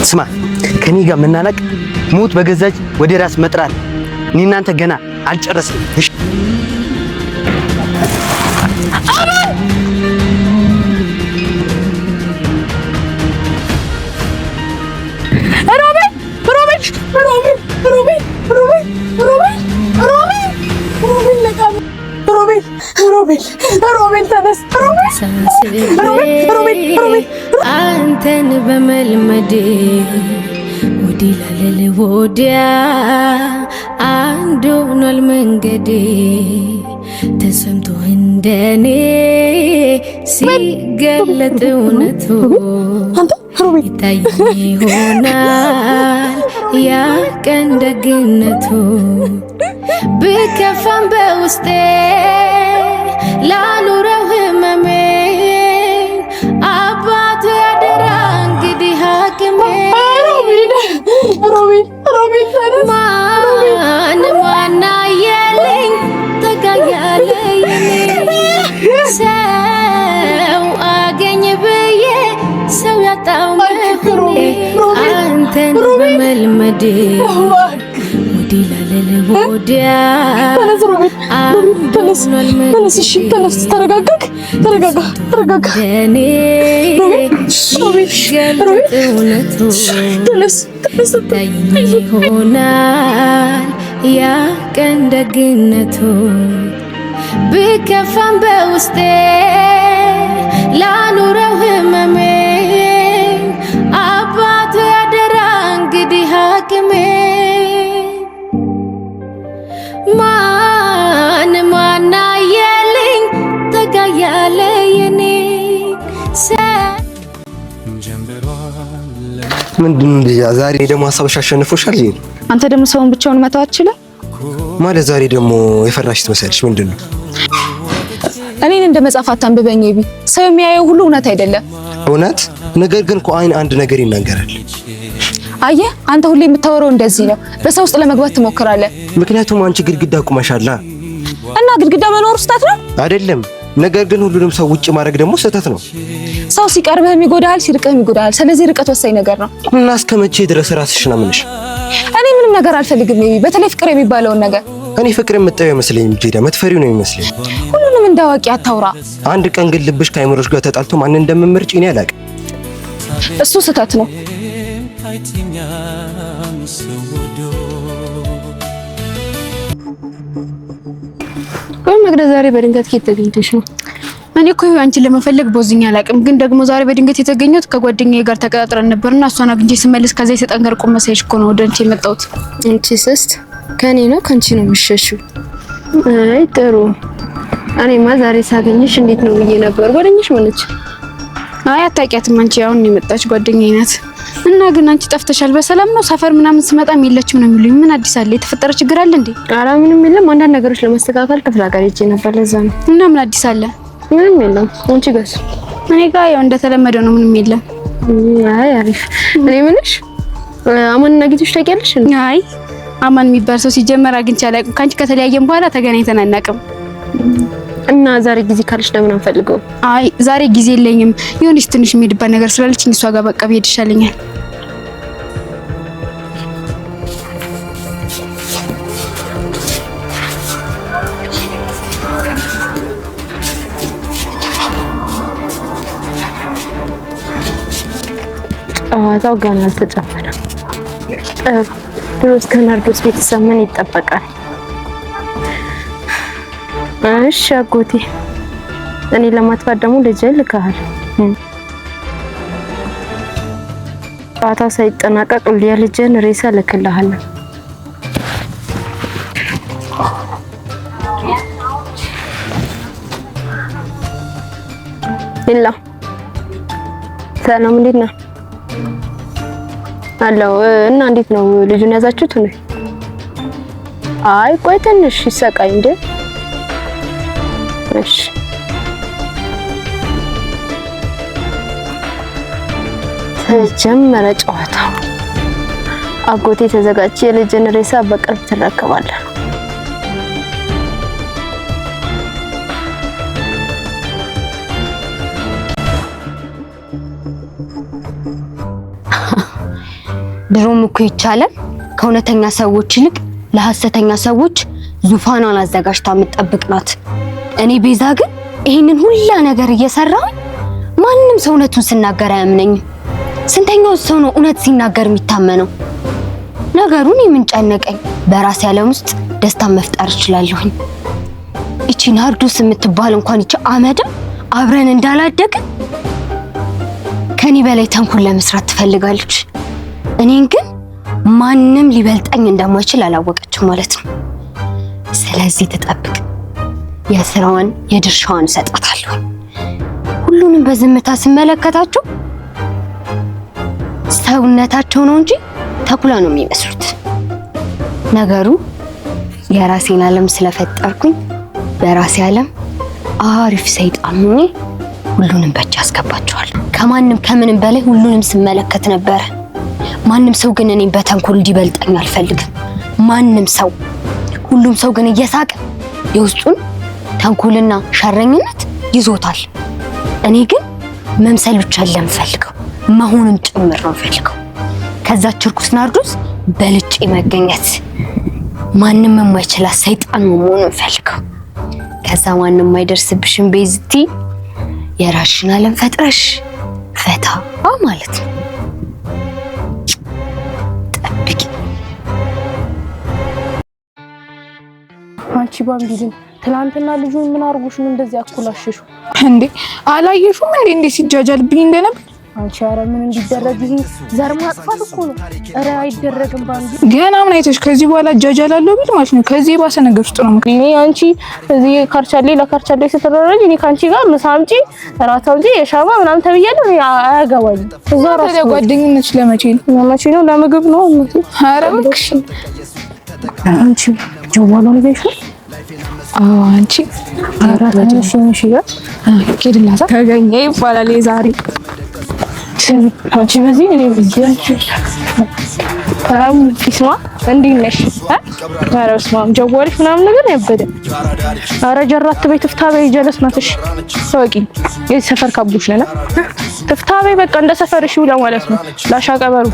ስማ ከኔ ጋር መናነቅ ሙት በገዛጅ ወደ ራስ መጥራት እኔ እናንተ ገና አልጨረስንም። እሺ ሮቤል ተነስ ሮቤል አንተን በመልመዴ ወዲ ላለለ ወዲያ አንድ ሆኗል መንገዴ ተሰምቶ እንደኔ ሲገለጥ እውነቱ ይታይ ይሆናል ያ ቀን ደግነቱ ብከፋም በውስጤ ላኑረው ህመሜን አባቱ ያደራ እንግዲህ ሐኪሜ ማን አየልኝ ተጋያለ የኔ ሰው አገኘ ብዬ ሰው ያጣው መሆኔ አንተን በመልመዴ ወዲ ላለለ ወዲያ ተነስ ተረጋጋ ይሆናል ያ ቀን ደግነቱ ብከፋም በውስጤ ላኑረው ህመሜን አባቱ ያደራ እንግዲህ ሐኪሜ ማን አየልኝ ተጋያለ የኔ ምንድነው ልጅ ዛሬ ደግሞ ሀሳብሽ አሸንፎሻል። አንተ ደግሞ ሰውን ብቻውን መተው አትችልም ማለት ዛሬ ደግሞ የፈራሽ ትመስያለሽ። ምንድነው እኔን እንደ መጽሐፍ አታንብበኝ ቢ ሰው የሚያየው ሁሉ እውነት አይደለም። እውነት ነገር ግን አይን አንድ ነገር ይናገራል። አየህ አንተ ሁሌ የምታወራው እንደዚህ ነው። በሰው ውስጥ ለመግባት ትሞክራለህ። ምክንያቱም አንቺ ግድግዳ ቁመሻላ እና ግድግዳ መኖር ስህተት ነው አይደለም። ነገር ግን ሁሉንም ሰው ውጭ ማድረግ ደግሞ ስህተት ነው። ሰው ሲቀርብህ የሚጎዳል፣ ሲርቅህ የሚጎዳል። ስለዚህ ርቀት ወሳኝ ነገር ነው። እና እስከመቼ ድረስ ራስሽን አምነሽ? እኔ ምንም ነገር አልፈልግም ቢ በተለይ ፍቅር የሚባለውን ነገር። እኔ ፍቅር የምጠየው አይመስለኝም ጄዳ፣ መትፈሪው ነው የሚመስለኝ። ሁሉንም እንዳዋቂ አታውራ። አንድ ቀን ግን ልብሽ ከአይምሮሽ ጋር ተጣልቶ ማን እንደምመርጭ እኔ አላውቅም። እሱ ስህተት ነው። ቆይ መቅደስ ዛሬ በድንገት ከየት ተገኝተሽ ነው? እኔ እኮ አንቺን ለመፈለግ ቦዝኛ አላውቅም፣ ግን ደግሞ ዛሬ በድንገት የተገኘሁት ከጓደኛዬ ጋር ተቀጣጥረን ነበርና እሷን አግኝቼ ስመለስ ከዛ የሰጠንገር ቁም መሳይሽ እኮ ነው ወደ አንቺ የመጣሁት። አንቺ ስስት ከኔ ነው ካንቺ ነው የሚሸሽው? አይ ጥሩ። እኔማ ዛሬ ሳገኝሽ እንዴት ነው ብዬ ነበር። ጓደኛሽ ማነች? አይ አታውቂያትም አንቺ፣ አሁን የመጣች ጓደኛዬ ናት። እና ግን አንቺ ጠፍተሻል። በሰላም ነው? ሰፈር ምናምን ስመጣም የለችም ነው የሚሉኝ። ምን አዲስ አለ? የተፈጠረ ችግር አለ እንዴ? ኧረ ምንም የለም። አንዳንድ ነገሮች ለማስተካከል ክፍለ ሀገር ሄጄ ነበር፣ ለዛ ነው። እና ምን አዲስ አለ? ምንም የለም። አንቺ ጋርስ? እኔ ጋር ያው እንደተለመደው ነው፣ ምንም የለም። አይ አሪፍ። እኔ ምንሽ አማን አግኝተሽ ታውቂያለሽ? አይ አማን የሚባል ሰው ሲጀመር አግኝቼ አላውቅም። ካንቺ ከተለያየን በኋላ ተገናኝተን አናውቅም። እና ዛሬ ጊዜ ካለሽ ለምን አንፈልገው? አይ ዛሬ ጊዜ የለኝም። የሆነች ትንሽ የሚሄድባት ነገር ስላለችኝ እሷ ጋር በቃ ብሄድ ይሻለኛል። ጨዋታው ገና አልተጨፈረም። ድሮ እስከ ናርዶስ ቤተሰብ ምን ይጠበቃል? እሺ አጎቴ፣ እኔ ለማጥፋት ደግሞ ልጅህን ልከሃል። ጨዋታው ሳይጠናቀቅ የልጅህን ሬሳ ልክልሃለሁ። ሄሎ፣ ሰላም፣ እንዴት ነህ? አለው እና እንዴት ነው ልጁን ያዛችሁት ነው? አይ ቆይ ትንሽ ይሰቃይ እንዴ። እሺ ተጀመረ ጨዋታው። አጎቴ ተዘጋጅ፣ የልጅን ሬሳ በቅርብ ትረከባለህ። ድሮም እኮ ይቻላል ከእውነተኛ ሰዎች ይልቅ ለሐሰተኛ ሰዎች ዙፋኗን አዘጋጅታ የምትጠብቅ ናት። እኔ ቤዛ ግን ይሄንን ሁላ ነገር እየሰራሁ ማንም ሰው እውነቱን ሲናገር አያምነኝም። ስንተኛው ሰው ነው እውነት ሲናገር የሚታመነው? ነገሩን የምንጨነቀኝ በራሴ ዓለም ውስጥ ደስታ መፍጠር እችላለሁኝ። እቺ ናርዶስ የምትባል እንኳን እቺ አመድም አብረን እንዳላደግን ከኔ በላይ ተንኩል ለመስራት ትፈልጋለች። እኔን ግን ማንም ሊበልጠኝ እንደማይችል አላወቀችም ማለት ነው። ስለዚህ ትጠብቅ፣ የስራዋን የድርሻዋን እሰጣታለሁ። ሁሉንም በዝምታ ስመለከታቸው ሰውነታቸው ነው እንጂ ተኩላ ነው የሚመስሉት። ነገሩ የራሴን ዓለም ስለፈጠርኩኝ በራሴ ዓለም አሪፍ ሰይጣን ሆኜ ሁሉንም በእጅ አስገባቸዋለሁ። ከማንም ከምንም በላይ ሁሉንም ስመለከት ነበረ። ማንም ሰው ግን እኔን በተንኮል እንዲበልጠኝ አልፈልግም። ማንም ሰው፣ ሁሉም ሰው ግን እየሳቀ የውስጡን ተንኮልና ሸረኝነት ይዞታል። እኔ ግን መምሰል ብቻ ለምፈልገው መሆንም ጭምር ነው ፈልገው። ከዛች ርኩስ ናርዶስ በልጬ መገኘት፣ ማንም የማይችላት ሰይጣን መሆኑን ፈልገው። ከዛ ማንም የማይደርስብሽን ቤዝቲ የራስሽን ዓለም ፈጥረሽ ፈታ ማለት ነው። ጠብቂ። አንቺ ባምቢልን ትናንትና ልጁን ምን አርጎሽ ነው እንደዚህ አኩላሽሹ እንዴ? አላየሹም እንዴ እንዴ ሲጃጃልብኝ እንደነበር? አንቺ ኧረ ምን እንዲደረግ ይሄ ዘር ማጥፋት እኮ ነው። ኧረ አይደረግም ባምቢ። ገና ምን አይተሽ ከዚህ በኋላ እጃጃላለሁ ቢል ማለት ነው ከዚህ ባሰ ነገር ውስጥ ነው። እኔ አንቺ እዚህ ካርቻሌ ለካርቻሌ ስትረረጅ እኔ ካንቺ ጋር ምሳ አምጪ እራት አምጪ የሻማ ምናምን ተብያለሁ። እኔ አያገባኝም። እዛ ራስ ጓደኝነትሽ ለመቼ ነው? ለመቼ ነው? ለምግብ ነው። ኧረ እባክሽ አንቺ ጀዋሉን ገይሽ አንቺ አራተኛሽ ነሽ ይላል ከድላታ ተገኘ ይባላል የዛሬ አንቺ በዚህ እኔ በዚህ ታም ይስማ እንዴት ነሽ? ኧረ በስመ አብ ጀዋልሽ ምናምን ነገር ያበደ። ኧረ ጀራት በይ ትፍታበይ ጀለስ ናትሽ ታውቂ የዚህ ሰፈር ካቡሽ ነና ትፍታበይ በቃ እንደ ሰፈርሽ ይውላ ማለት ነው። ላሻቀበሩ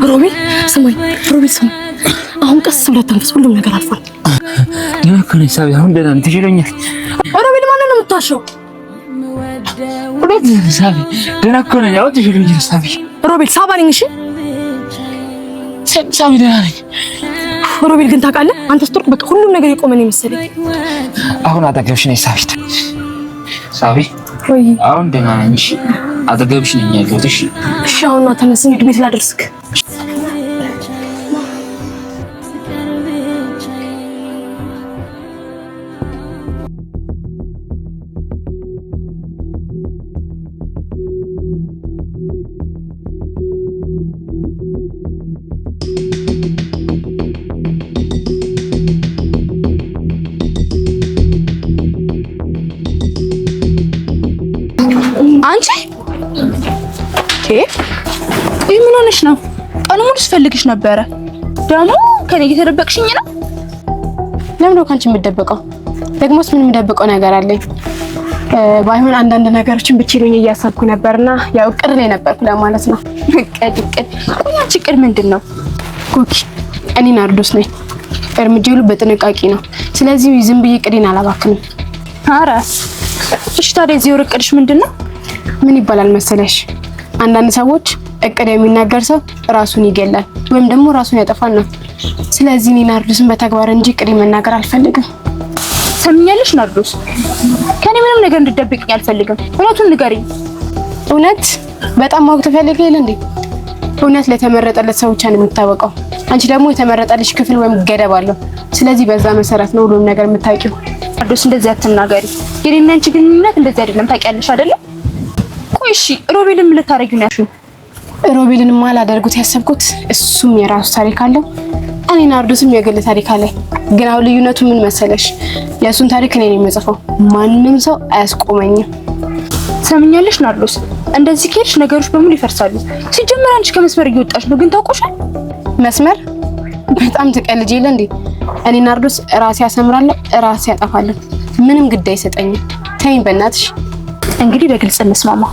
ሮቤል ስማኝ፣ ሮቤል ስማኝ፣ አሁን ቀስ ብለህ ተንፈስ፣ ሁሉም ነገር አልፏል። ደህና እኮ ነኝ ሳቢ፣ አሁን ደህና ነኝ፣ ተሽሎኛል። ሮቤል ማንን ነው የምታሸው? ሳቢ ደህና እኮ ነኝ፣ አሁን ተሽሎኛል። ሳቢ ሮቤል ሳባ ነኝ። እሺ ሳቢ ደህና ነኝ። ሮቤል ግን ታውቃለህ፣ አንተ ስትወርቅ በቃ ሁሉም ነገር የቆመ ነው የመሰለኝ። አሁን አጠገብሽ ነኝ ሳቢ። ሳቢ ወይ አሁን ደህና ነኝ። እሺ አጠገብሽ ነኝ ያለሁት። እሺ እሺ፣ አሁን ነው ተነስ፣ እንሂድ፣ ቤት ላደርስክ። አንቺ ይሄ ምን ሆነሽ ነው? ቀኑ ሙሉ ስፈልግሽ ነበረ። ደግሞ ከኔ እየተደበቅሽኝ ነው? ለምን ነው ካንቺ የምደበቀው? ደግሞስ ምን የምደብቀው ነገር አለኝ? ባይሆን አንዳንድ ነገሮችን ብቻዬን እያሰብኩ ነበርና ያው እቅድ ላይ ነበርኩ ለማለት ነው። እቅድ አንቺ እቅድ ምንድን ነው? ኮኪ እኔ ናርዶስ ነኝ። እርምጃዬ ሁሉ በጥንቃቄ ነው። ስለዚህ ዝም ብዬ እቅዴን አላባክንም። ኧረ እሺ፣ ታዲያ እዚህ እቅድሽ ምንድን ነው? ምን ይባላል መሰለሽ? አንዳንድ ሰዎች እቅድ የሚናገር ሰው ራሱን ይገላል ወይም ደግሞ ራሱን ያጠፋል ነው። ስለዚህ እኔ ናርዶስን በተግባር እንጂ እቅዴ መናገር አልፈልግም። ሰምኛለሽ ናርዶስ፣ ከኔ ምንም ነገር እንድትደብቅኝ አልፈልግም። እውነቱን ንገሪኝ። እውነት በጣም ማወቅ ትፈልጊ የለ እንዴ? እውነት ለተመረጠለት ሰው ብቻ ነው የምታወቀው። አንቺ ደግሞ የተመረጠልሽ ክፍል ወይም ገደብ አለው። ስለዚህ በዛ መሰረት ነው ሁሉም ነገር የምታውቂው። ናርዶስ እንደዚህ አትናገሪ። የኔና አንቺ ግንኙነት እንደዚህ አይደለም፣ ታውቂያለሽ አይደለ? ቆይ እሺ፣ ሮቤልን ምን ልታረጊው ነው ያልሽው? ሮቤልን ማላደርጉት ያሰብኩት እሱም የራሱ ታሪክ አለው፣ እኔ ናርዶስም የግል ታሪክ አለ። ግን አሁን ልዩነቱ ምን መሰለሽ? የእሱን ታሪክ እኔ ነኝ የምጽፈው፣ ማንም ሰው አያስቆመኝም። ሰምኛለሽ ናርዶስ፣ እንደዚህ ከሄድሽ ነገሮች በሙሉ ይፈርሳሉ። ሲጀመር አንቺ ከመስመር እየወጣሽ ነው። ግን ታውቆሻል። መስመር በጣም ትቀልጅ የለ እንዴ? እኔ ናርዶስ ራሴ ያሰምራለሁ ራሴ ያጠፋለሁ። ምንም ግድ አይሰጠኝም። ተይኝ በእናትሽ። እንግዲህ በግልጽ እንስማማ።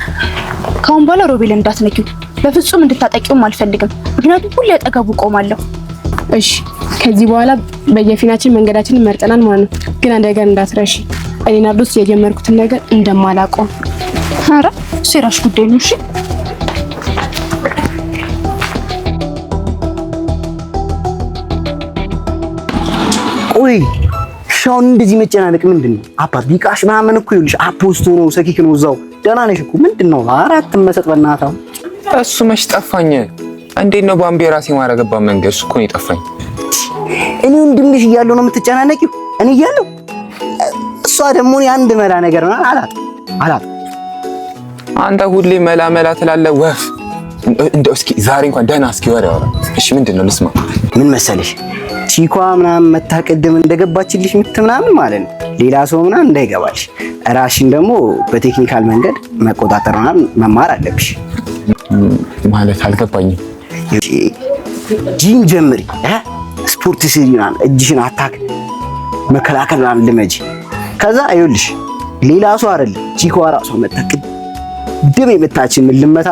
ካሁን በኋላ ሮቤልን እንዳትነኪው፣ በፍጹም እንድታጠቂውም አልፈልግም። ምክንያቱም ሁሌ አጠገቡ ቆማለሁ። እሺ ከዚህ በኋላ በየፊናችን መንገዳችንን መርጠናል ማለት ነው። ግን አንድ ነገር እንዳትረሺ፣ እኔ ናርዶስ የጀመርኩትን ነገር እንደማላቆም። ኧረ እሱ የራስሽ ጉዳይ ነው። እሺ ቆይ ሻውን እንደዚህ መጨናነቅ ምንድነው? አባት ቢቃሽ ምናምን እኮ ይኸውልሽ አፖስቶ ነው ሰኪክ ነው እዛው ደህና ነሽ እኮ ምንድነው? አራት መሰጥ በእናታው እሱ መች ጠፋኝ። እንዴት ነው ባምቤ ራሴ ማረገባ መንገድ እሱ እኮ ነው የጠፋኝ። እኔ ወንድምሽ እያለሁ ነው የምትጨናነቂው? እኔ እያለሁ እሷ ደግሞ አንድ መላ ነገር ነው አላት። አንተ ሁሌ መላ መላ ትላለህ ወፍ። እንደው እስኪ ዛሬ እንኳን ደህና እስኪ ወሬ አውራ። እሺ ምንድነው ልስማ። ምን መሰለሽ ቺኳ ምናምን መታቀደም እንደገባችልሽ ምናምን ማለት ነው ሌላ ሰው ምናምን እንዳይገባልሽ ራስሽን ደግሞ በቴክኒካል መንገድ መቆጣጠር ምናምን መማር አለብሽ። ማለት አልገባኝም። ጂም ጀምሪ፣ ስፖርት ስሪ ምናምን እጅሽን አታክ መከላከል ምናምን ልመጂ። ከዛ አይውልሽ ሌላ ሰው አይደለም ቺኳ ራሷ መታቀደም የመታችን ምን ልመታ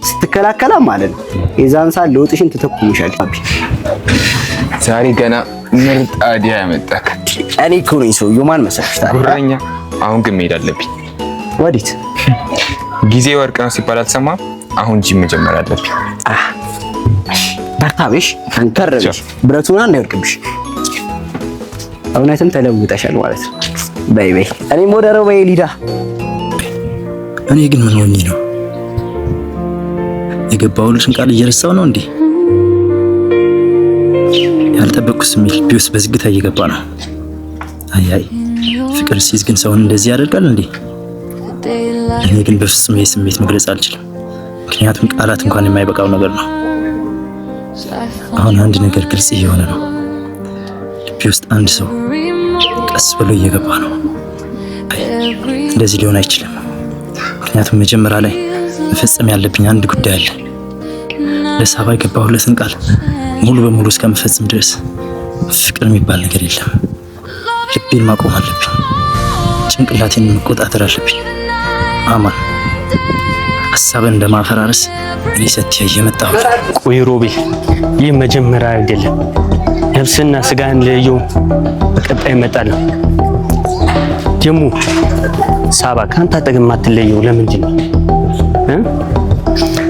ስትከላከላ ማለት ነው የዛን ሰዓት ለውጥሽን ትተኩምሻለሽ። ዛሬ ገና ምርጥ አይዲያ ያመጣክ። እኔ እኮ ነኝ ሰውዬው። ማን መሰለሽ ታዲያ? ጉረኛ። አሁን ግን መሄድ አለብኝ። ወዴት? ጊዜ ወርቅ ነው ሲባል አልሰማም? አሁን ጂም መጀመር አለብኝ። በርታብሽ፣ አንከረብሽ፣ ብረቱን እንዳይወርቅብሽ። እውነትም ተለውጠሻል ማለት ነው። በይ በይ፣ እኔም ወደ ረባዬ ሊዳ። እኔ ግን ምን ሆኜ ነው የገባሁልሽን ቃል እየረሳው ነው እንዴ? ያልጠበቅኩት ስሜት ቢውስ በዝግታ እየገባ ነው። አይ ፍቅር ሲይዝ ግን ሰውን እንደዚህ ያደርጋል እንዴ? እኔ ግን በፍጹም ይሄ ስሜት መግለጽ አልችልም። ምክንያቱም ቃላት እንኳን የማይበቃው ነገር ነው። አሁን አንድ ነገር ግልጽ እየሆነ ነው። ልቤ ውስጥ አንድ ሰው ቀስ ብሎ እየገባ ነው። እንደዚህ ሊሆን አይችልም። ምክንያቱም መጀመሪያ ላይ መፈጸም ያለብኝ አንድ ጉዳይ አለ። ለሳባ የገባሁለትን ቃል ሙሉ በሙሉ እስከመፈጸም ድረስ ፍቅር የሚባል ነገር የለም። ልቤን ማቆም አለብኝ። ጭንቅላቴን መቆጣጠር አለብኝ። አማን ሀሳብን እንደማፈራረስ እኔ ሰትያ እየመጣሁ። ቆይ ሮቤል፣ ይህ መጀመሪያ አይደለም። ነፍስና ስጋን ለየው በቀጣይ እመጣለሁ። ጀሙ ሳባ ካንተ አጠገብ ማትለየው ለምንድን ነው?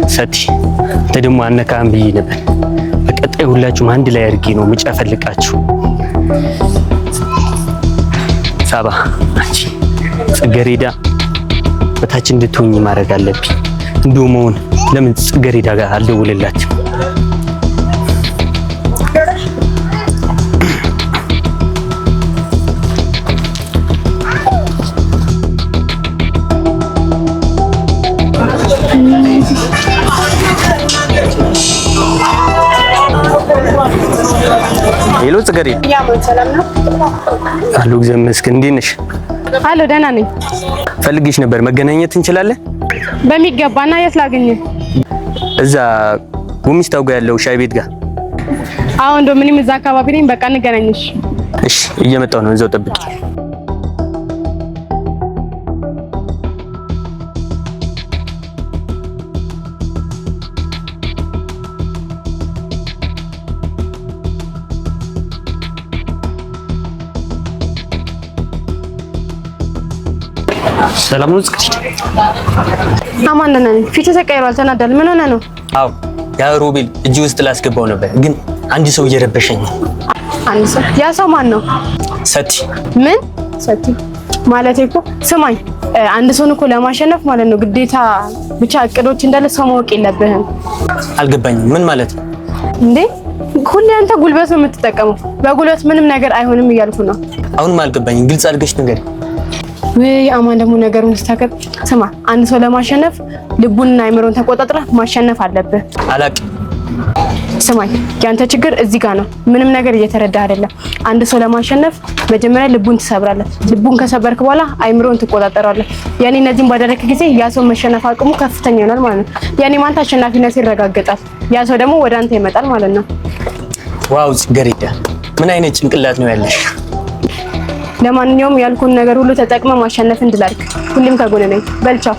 ሰቲ አንተ ደግሞ አነካም ብዬ ነበር። በቀጣይ ሁላችሁም አንድ ላይ አድርጌ ነው ምጨፈልቃችሁ። ሳባ አንቺ ጽጌረዳ በታች እንድትሆኚ ማድረግ አለብኝ። እንደው መሆን ለምን ጽጌረዳ ጋር አልደውልላችም? ሄሎ ጽጌረዳ። ሰላም ነው? አሎ እግዚአብሔር ይመስገን። እንዴት ነሽ? አሎ ደህና ነኝ። ፈልጌሽ ነበር። መገናኘት እንችላለን? በሚገባ። እና የት ላገኘህ? እዛ ጉሚስታው ጋር ያለው ሻይ ቤት ጋር። አሁን እንደው ምንም እዛ አካባቢ ነኝ። በቃ እንገናኝሽ። እሺ እየመጣሁ ነው። እዛው ጠብቂ። ሰላም ነው ጽጌረዳ? አማን ደህና ነኝ። ፊትህ ተቀይሯል። ተናዳል። ምን ሆነ ነው? አዎ ያ ሮቤል እጅ ውስጥ ላስገባው ነበር፣ ግን አንድ ሰው እየረበሸኝ ነው። አንድ ሰው? ያ ሰው ማን ነው? ሰቲ። ምን ሰቲ ማለት እኮ ስማኝ፣ አንድ ሰውን እኮ ለማሸነፍ ማለት ነው ግዴታ ብቻ እቅዶች እንዳለ ሰው ማወቅ የለብህም። አልገባኝም። ምን ማለት ነው እንዴ? ሁሌ አንተ ጉልበት ነው የምትጠቀመው። በጉልበት ምንም ነገር አይሆንም እያልኩ ነው። አሁንም አልገባኝም። ግልጽ አድርገሽ ንገሪኝ። ወይ አማን ደግሞ ነገሩን ስታከብ ስማ፣ አንድ ሰው ለማሸነፍ ልቡንና አይምሮን ተቆጣጥራ ማሸነፍ አለብህ። አላቅም። ስማኝ፣ ያንተ ችግር እዚህ ጋር ነው። ምንም ነገር እየተረዳ አይደለም። አንድ ሰው ለማሸነፍ መጀመሪያ ልቡን ትሰብራለህ። ልቡን ከሰበርክ በኋላ አይምሮን ትቆጣጠራለህ። ያኔ እነዚህን ባደረክ ጊዜ ያ ሰው መሸነፍ አቅሙ ከፍተኛ ይሆናል ማለት ነው። ያኔ ማንተ አሸናፊነት ይረጋገጣል። ያ ሰው ደግሞ ወደ አንተ ይመጣል ማለት ነው። ዋው ጽጌረዳ ምን አይነት ጭንቅላት ነው ያለሽ? ለማንኛውም ያልኩን ነገር ሁሉ ተጠቅመ ማሸነፍ እንድላልክ ሁሌም ከጎኔ ነኝ። በልቻው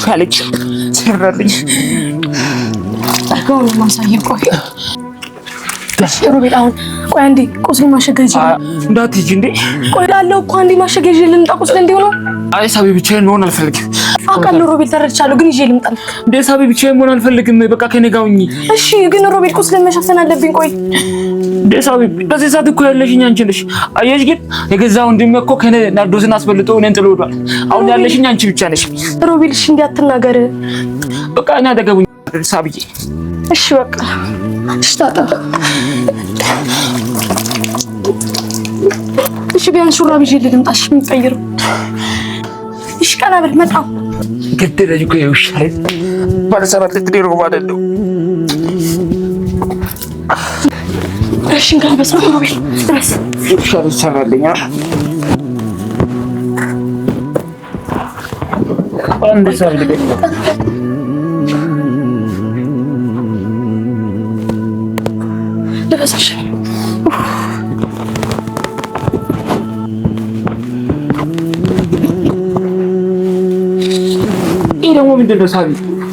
ካለች ሰራልኝ አጋው ማሳይ ቆይ ሮቤል አሁን ቆይ አንዴ ቁስል ማሸገጅ እንዳትጂ እንዴ ቆይ ላለው እኮ አንዴ ማሸገጅ ልምጣ ቁስል እንዴው ነው አይ ሳቢ ብቻዬን መሆን አልፈልግም አውቃለሁ ሮቤል ተረድቻለሁ ግን ይዤ ልምጣ እንዴ ሳቢ ብቻዬን መሆን አልፈልግም በቃ ከኔ ጋር ሁኚ እሺ ግን ሮቤል ቁስል መሸፈን አለብኝ ቆይ እንዴ ሳቢ በዚህ ሰዓት እኮ ያለሽኝ አንቺ ነሽ አየሽ ግን የገዛ ወንድሜ እኮ ከኔ ናርዶስን አስበልጦ እኔን ጥሎ ሄዷል አሁን ያለሽኝ አንቺ ብቻ ነሽ ሮቤል እሺ እንዲያትናገር በቃ እኔ አጠገቡኝ ሳቢዬ እሺ በቃ እሺ ታጣ እሺ ቢያንስ ሹራብ ይዤ ልምጣሽ የምትቀይረው እሺ ቀና በል መጣሁ ገደለኝ እኮ ይውሻል ባለሰባት ልትደሩ ባደለው እሺ እንካ በስመ አብ ሮቤል ድረስ ይውሻል ይሰራልኛ አንድ ሳብ ልበል ለበሰሽ ይሄ ደግሞ ምንድን ነው ሳቢ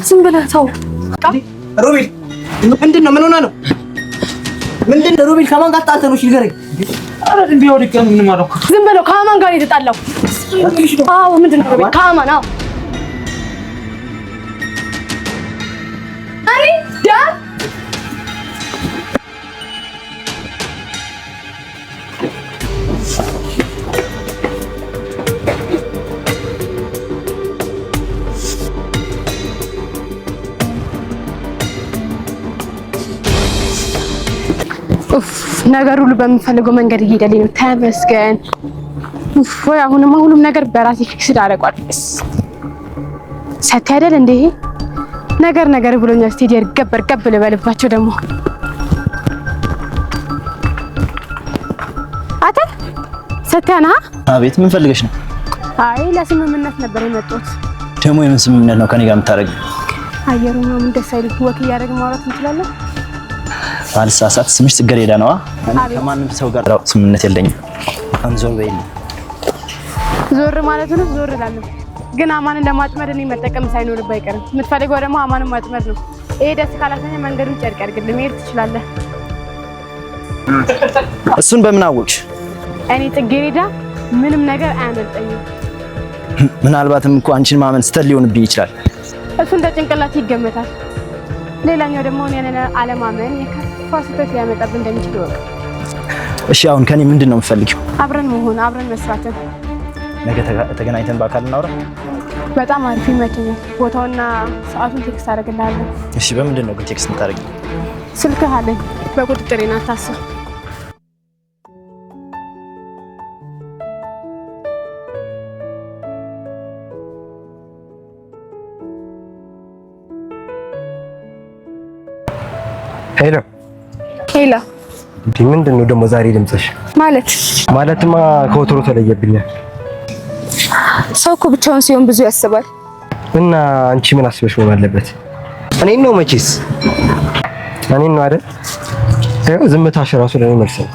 ዝም ብለህ ተው ሮቤል ምንድን ነው ምን ሆነ ነው ምንድን ነው ሮቤል ከማን ጋር ተጣልተህ ነው ንገረኝ ኧረ ዝም ብዬ ወድቄ ነው ምንም አላልኩም ዝም ብለው ከማን ጋር የተጣላው አዎ ምንድን ነው ሮቤል ከማን አዎ አሪ ዳ ነገር ሁሉ በሚፈልገው መንገድ እየሄደልኝ ነው። ተመስገን። ወይ አሁንማ ሁሉም ነገር በራሴ ፊክስድ አደረቋል። ሰት አይደል እንዴ ነገር ብሎኛል። ስቴዲየር ገበር ገብ ልበልባቸው ደግሞ አተ ሰታና አቤት ምን ፈልገሽ ነው? አይ ለስምምነት ነበር የመጣሁት። ደግሞ የምን ስምምነት ነው ከኔ ጋር የምታደርጊው? አየሩማ ምን ደስ አይልም። ወክ እያደረግን ማውራት እንችላለን? ባልሳሳት ስምሽ ጽጌረዳ ነዋ። ከማንም ሰው ጋር ስምምነት የለኝም። አንዞር በይልኝ። ዞር ማለት ነው ዞር እላለሁ። ግን አማንን ለማጥመድ እኔ መጠቀም ሳይኖርብህ አይቀርም። የምትፈልገው ደግሞ አማንን ማጥመድ ነው። ይሄ ደስ ካላሰኘ መንገዱን ጨርቅ ያድርግልህ። መሄድ ትችላለህ። እሱን በምን አወቅሽ? እኔ ጽጌረዳ ምንም ነገር አያመልጠኝም። ምናልባትም እኮ አንቺን ማመን ስተት ሊሆንብኝ ይችላል። እሱ እንደ ጭንቅላት ይገመታል። ሌላኛው ደግሞ እኔን አለማመን የከፋ ስህተት ሊያመጣብን እንደሚችል ይወቅ። እሺ አሁን ከኔ ምንድን ነው የምትፈልጊው? አብረን መሆን፣ አብረን መስራትን። ነገ ተገናኝተን በአካል እናውራ። በጣም አሪፍ ይመቸኛል። ቦታውና ሰዓቱን ቴክስት አደርግልሃለሁ። እሺ በምንድን ነው ግን ቴክስት የምታደርጊው? ስልክህ አለኝ፣ በቁጥጥሬ ናት። አታስብ። ሄሎ ሄሎ። ምንድን ነው ደግሞ ዛሬ ድምፅሽ? ማለትማ ከወትሮ ተለየብኛል። ሰው እኮ ብቻውን ሲሆን ብዙ ያስባል። እና አንቺ ምን አስበሽ መሆን አለበት? እኔን ነው መቼስ እኔን ነው አይደል? ይኸው ዝምታሽ ራሱ ለኔ መልስ ነው።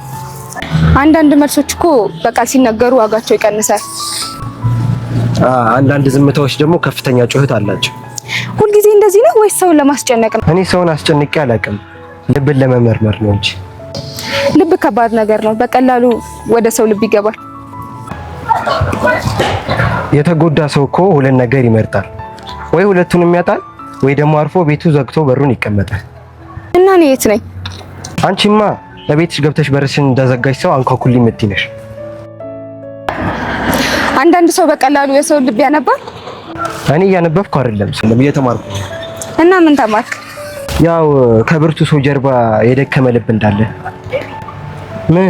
አንዳንድ መልሶች እኮ በቃል ሲነገሩ ዋጋቸው ይቀንሳል። አንዳንድ ዝምታዎች ደግሞ ከፍተኛ ጩኸት አላቸው። ሁልጊዜ እንደዚህ ነው ወይስ ሰውን ለማስጨነቅ ነው? እኔ ሰውን አስጨንቄ አላውቅም፣ ልብን ለመመርመር ነው እንጂ። ልብ ከባድ ነገር ነው፣ በቀላሉ ወደ ሰው ልብ ይገባል። የተጎዳ ሰው እኮ ሁለት ነገር ይመርጣል፣ ወይ ሁለቱንም ያጣል ወይ ደግሞ አርፎ ቤቱ ዘግቶ በሩን ይቀመጣል። እና እኔ የት ነኝ? አንቺማ ለቤትሽ ገብተሽ በርሽን እንደዘጋጅ ሰው አንኳኩልኝ የምትይ ነሽ። አንዳንድ ሰው በቀላሉ የሰው ልብ ያነባል። እኔ እያነበብኩ አይደለም ስለም እየተማርኩ። እና ምን ተማርክ? ያው ከብርቱ ሰው ጀርባ የደከመ ልብ እንዳለ። ምን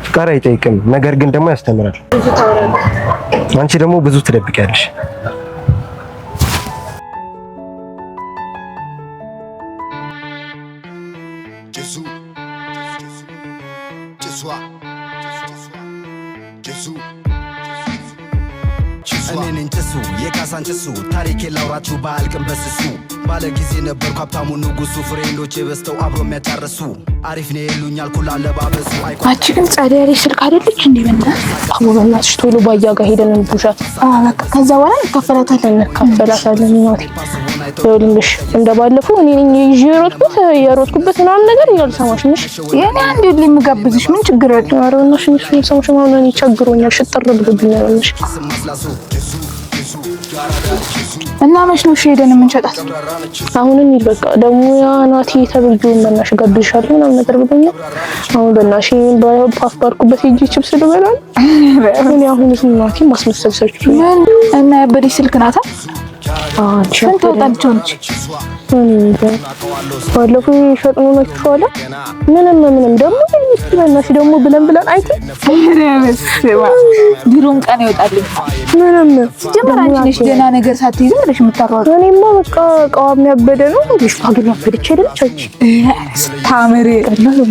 ፍቃድ አይጠይቅም፣ ነገር ግን ደግሞ ያስተምራል። አንቺ ደግሞ ብዙ ትደብቂያለሽ። እኔን ጭሱ የካሳን ጭሱ ታሪኬ ላውራችሁ ባልቅም በስሱ ባለ ጊዜ ነበርኩ ሀብታሙ ንጉሱ ፍሬንዶቼ በስተው አብሮ የሚያጫርሱ አሪፍ ነው ይሉኛል ኩላ ለባበሱ አንቺ ግን ጸደይ ያለሽ ስልክ አይደለች እንዴ? አዎ በእናትሽ ቶሎ ባያ ጋር ሄደን እንቡሻት። በቃ ከዛ በኋላ እንካፈላታለን እናቴ። ይኸውልሽ እንደባለፈው እኔ ነኝ ይዤ የሮጥኩበት ምናምን ነገር ያልሰማሽ ነሽ። የኔ አንዴ ልምጋብዝሽ ምን ችግር አለ? ኧረ እናትሽ ምን ሰማሽ ማለት ነው? ቸግሮኛል፣ ሽጥር ብሎብኛል ነሽ። እና መች ነው ሄደን የምንሸጣት? አሁን እንሂድ በቃ። ደግሞ ያ ናቲ ተብዬው በእናትሽ ጋብዝሻለሁ ምናምን ነገር ብሎኛል። አሁን በእናትሽ በፓፍ ባርኩበት ሂጂ ቺፕስ ልበላ። እኔ አሁን እዚህ ናቲ ማስመሰል ሰጭ እና ያበደሽ ስልክ ናታ። ስንት ወጣልቾች ባለፈው ሸጥኖ ነችኋላ። ምንም ደግሞ በእናትሽ ደግሞ ብለን አይቲ ቢሮን ቀን ይወጣልኝ። ምንም ጀመር አንቺ ነሽ ደህና ነገር ሳትይዝ ብለሽ የምታሯሯጥ። እኔማ በቃ እቃዋም ያበደ ነው። ልጅ ታግል ያበደች አይደለች አንቺ ታምሪ።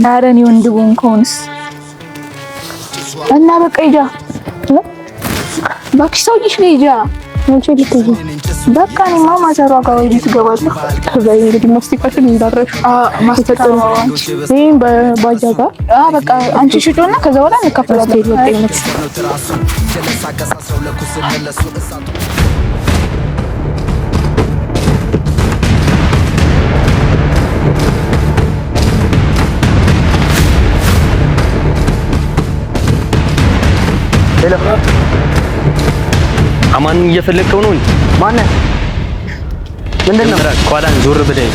ኧረ እኔ ወንድቡን ከሆንስ እና በቃ ሂጃ እባክሽ ሰውዬሽ ነው ሂጃ። አንቺ ልትይጂ በቃ እኔማ ማዘሯ ጋር ወይ ቤት እገባለሁ። ከዛ እንግዲህ ማስቲካሽን እንዳረሽ ማስተጠሩ አንቺ ይሄን በባጃ ጋር በቃ አንቺ ሽጮና ከዛ በኋላ እንከፍላለን። ይወጣኝ አማን እየፈለከው ነው? ማነህ? ምንድነው? ኋላን ዞር ብለህ